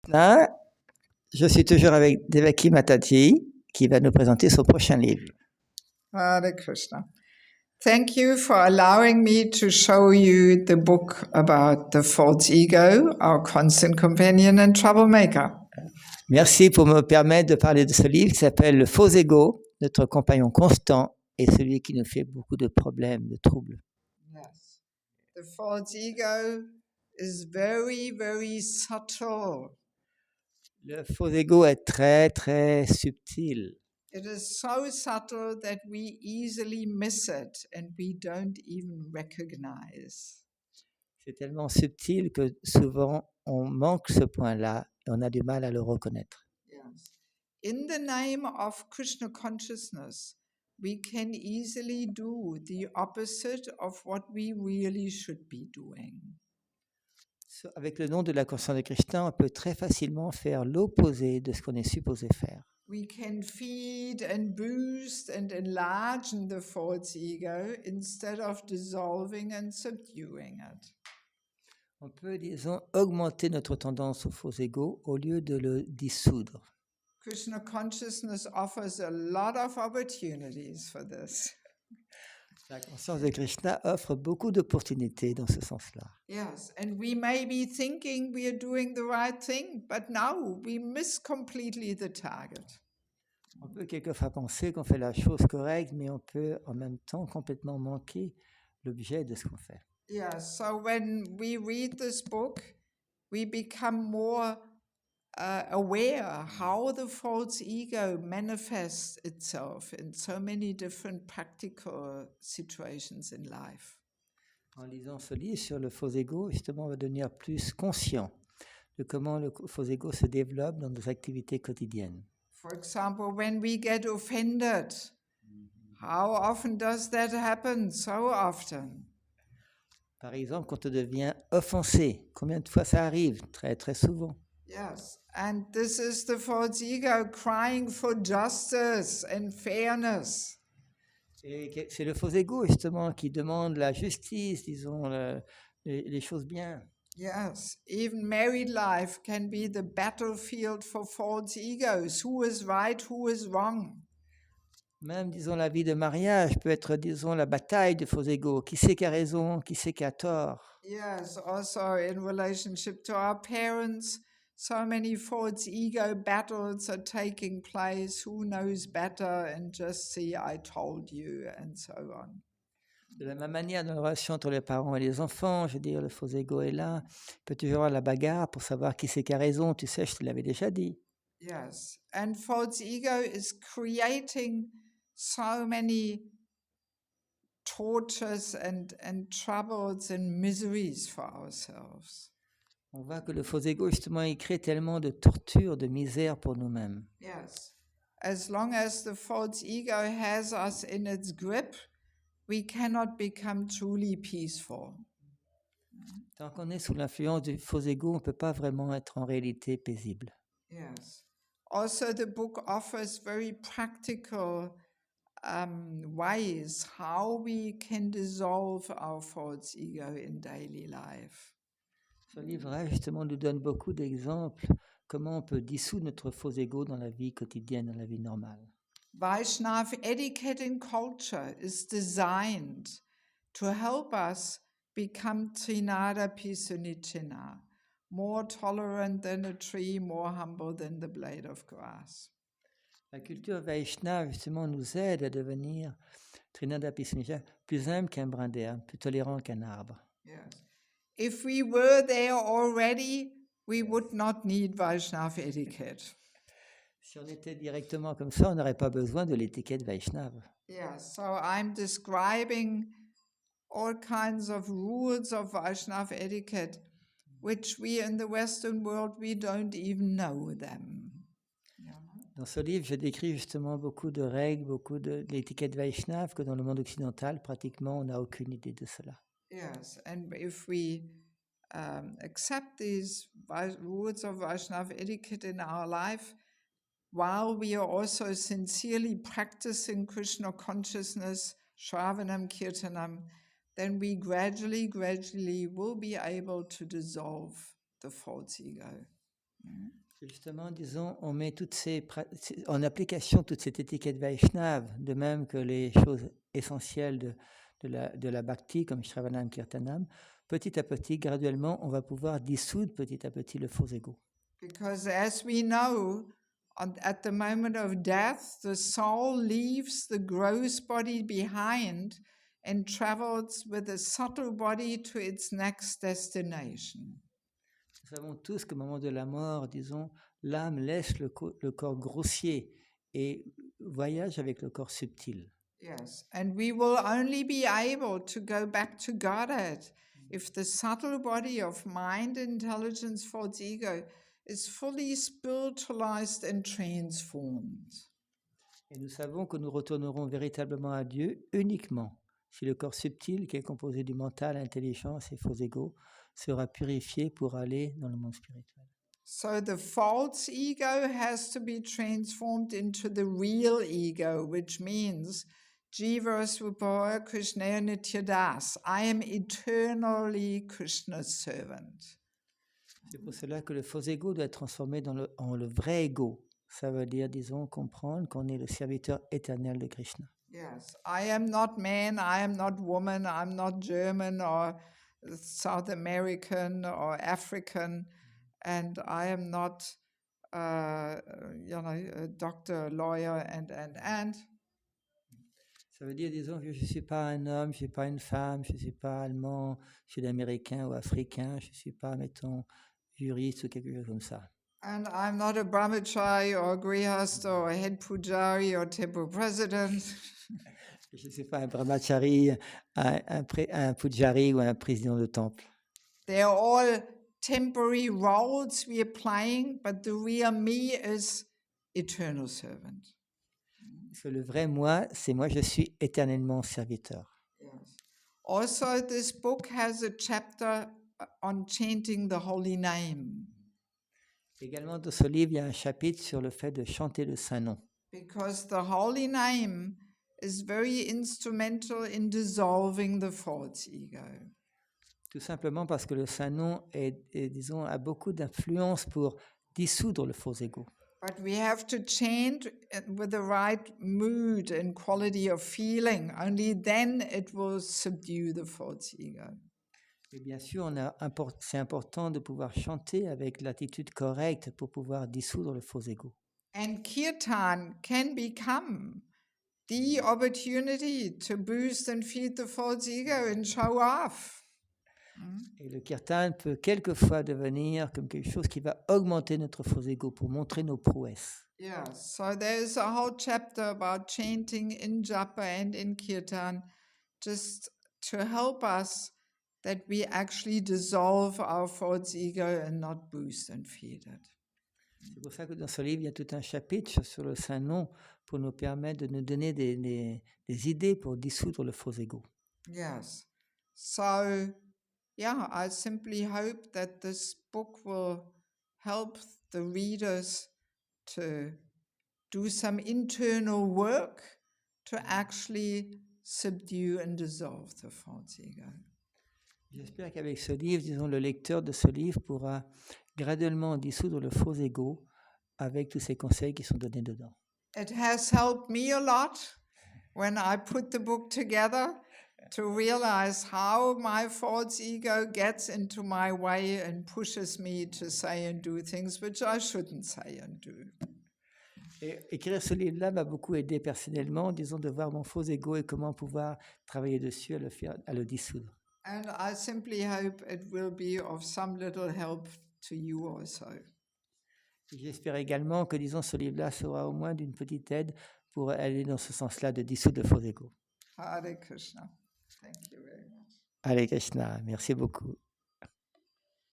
Là, je suis toujours avec Devaki qui va nous présenter son prochain livre. Hare Krishna. Thank you for allowing me to show you the book about the false ego, our constant companion and troublemaker. Merci pour me permettre de parler de ce livre qui s'appelle Le faux ego, notre compagnon constant et celui qui nous fait beaucoup de problèmes, de troubles. Yes. The false ego is very, very subtle. Le faux ego est très, très subtil. It is so subtle that we easily miss it and we don't even recognize. C'est tellement subtil que souvent on manque ce point-là et on a du mal à le reconnaître. Yes. In the name of Krishna consciousness, we can easily do the opposite of what we really should be doing. Avec le nom de la conscience de Krishna, on peut très facilement faire l'opposé de ce qu'on est supposé faire. We can feed and boost and enlarge the false ego instead of dissolving and subduing it. On peut, disons, augmenter notre tendance au faux ego au lieu de le dissoudre. Krishna consciousness offers a lot of opportunities for this. La conscience de Krishna offre beaucoup d'opportunités dans ce sens-là. Yes, and we may be thinking we are doing the right thing, but now we miss completely the target. On peut quelquefois penser qu'on fait la chose correcte, mais on peut en même temps complètement manquer l'objet de ce qu'on fait. Yeah, so when we read this book, we become more aware how the false ego manifests itself in so many different practical situations in life. En lisant ce livre sur le faux ego, justement, on va devenir plus conscient de comment le faux ego se développe dans nos activités quotidiennes. For example, when we get offended, how often does that happen? So often. Par exemple, quand on devient offensé, combien de fois ça arrive? Très, très souvent. Yes, and this is the false ego crying for justice and fairness. Et c'est le faux ego, justement, qui demande la justice, disons, les choses bien. Yes, even married life can be the battlefield for false egos. Who is right, who is wrong? Même, disons, la vie de mariage peut être, disons, la bataille de faux ego. Qui c'est qui a raison, qui c'est qui a tort? Yes, also in relationship to our parents, so many false ego battles are taking place. Who knows better? And just see, I told you, and so on. De la même manière, dans la relation entre les parents et les enfants, je veux dire, le faux ego est là. Il peut toujours y avoir la bagarre pour savoir qui c'est qui a raison. Tu sais, je te l'avais déjà dit. Yes, and false ego is creating so many tortures and troubles and miseries for ourselves. On voit que le faux ego, justement, il crée tellement de tortures, de misère pour nous-mêmes. Yes, as long as the false ego has us in its grip, we cannot become truly peaceful. Tant qu'on est sous l'influence du faux ego, on ne peut pas vraiment être en réalité paisible. Yes. Also, the book offers very practical ways how we can dissolve our false ego in daily life. Ce livre-là, justement, nous donne beaucoup d'exemples comment on peut dissoudre notre faux ego dans la vie quotidienne, dans la vie normale. Vaishnava etiquette and culture is designed to help us become Trinada Pisunichina, more tolerant than a tree, more humble than the blade of grass. La culture Vaishnava, justement, nous aide à devenir Trinada Pisunichina, plus humble qu'un brin d'herbe, plus tolérant qu'un arbre. Yes. If we were there already, we would not need Vaishnava etiquette. Si on était directement comme ça, on n'aurait pas besoin de l'étiquette Vaishnava. Yeah, so I'm describing all kinds of rules of Vaishnava etiquette, which we in the Western world, we don't even know them. Dans ce livre, je décris justement beaucoup de règles, beaucoup de l'étiquette Vaishnava, que dans le monde occidental, pratiquement, on n'a aucune idée de cela. Yes, and if we accept these rules of Vaishnava etiquette in our life, while we are also sincerely practicing Krishna consciousness, Shravanam, Kirtanam, then we gradually will be able to dissolve the false ego. Justement, disons, on met en application toute cette étiquette Vaishnava, de même que les choses essentielles de la bhakti, comme Shravanam Kirtanam. Petit à petit, graduellement, on va pouvoir dissoudre petit à petit le faux ego. Because as we know, at the moment of death, the soul leaves the gross body behind and travels with a subtle body to its next destination. Nous savons tous qu'au moment de la mort, disons, l'âme laisse le corps grossier et voyage avec le corps subtil. Yes, and we will only be able to go back to Godhead if the subtle body of mind, intelligence, false ego is fully spiritualized and transformed. Et nous savons que nous retournerons véritablement à Dieu uniquement si le corps subtil, qui est composé du mental, intelligence et faux ego, sera purifié pour aller dans le monde spirituel. So the false ego has to be transformed into the real ego, which means Jiva Svabhaya Krishna Nityadas. I am eternally Krishna's servant. C'est pour cela que le faux ego doit être transformé en le vrai ego. Ça veut dire, disons, comprendre qu'on est le serviteur éternel de Krishna. Yes, I am not man, I am not woman, I'm not German or South American or African, and I am not, a doctor, lawyer, and. Ça veut dire, disons, que je ne suis pas un homme, je ne suis pas une femme, je ne suis pas allemand, sud-américain ou africain, je ne suis pas, mettons, juriste ou quelque chose comme ça. And I'm not a brahmachari or grihasta or head pujari or temple president. Je ne suis pas un brahmachari, un pujari ou un président de temple. They are all temporary roles we are playing, but the real me is eternal servant. Parce que le vrai moi, c'est moi, je suis éternellement serviteur. Yes. Also, this book has a chapter on chanting the holy name. Également, dans ce livre, il y a un chapitre sur le fait de chanter le Saint Nom. Because the holy name is very instrumental in dissolving the false ego. Tout simplement parce que le Saint Nom disons, a beaucoup d'influence pour dissoudre le faux ego. But we have to chant with the right mood and quality of feeling. Only then it will subdue the false ego. Et bien sûr, c'est important de pouvoir chanter avec l'attitude correcte pour pouvoir dissoudre le faux ego. And kirtan can become the opportunity to boost and feed the false ego and show off. Et le kirtan peut quelquefois devenir comme quelque chose qui va augmenter notre faux ego pour montrer nos prouesses. Yeah, so there's a whole chapter about chanting in japa and in kirtan just to help us that we actually dissolve our false ego and not boost and feed it. C'est pour ça que dans ce livre, il y a tout un chapitre sur le Saint Nom pour nous permettre de nous donner des idées pour dissoudre le faux ego. Yes. So, yeah, I simply hope that this book will help the readers to do some internal work to actually subdue and dissolve the false ego. J'espère qu'avec ce livre, disons, le lecteur de ce livre pourra graduellement dissoudre le faux ego avec tous ces conseils qui sont donnés dedans. It has helped me a lot when I put the book together to realize how my false ego gets into my way and pushes me to say and do things which I shouldn't say and do. Et écrire ce livre-là m'a beaucoup aidé personnellement, disons, de voir mon faux ego et comment pouvoir travailler dessus, à le dissoudre. And I simply hope it will be of some little help to you also. J'espère également que, disons, ce livre-là sera au moins d'une petite aide pour aller dans ce sens-là de dissoudre le faux ego. Hare Krishna. Thank you very much. Hare Krishna, merci beaucoup.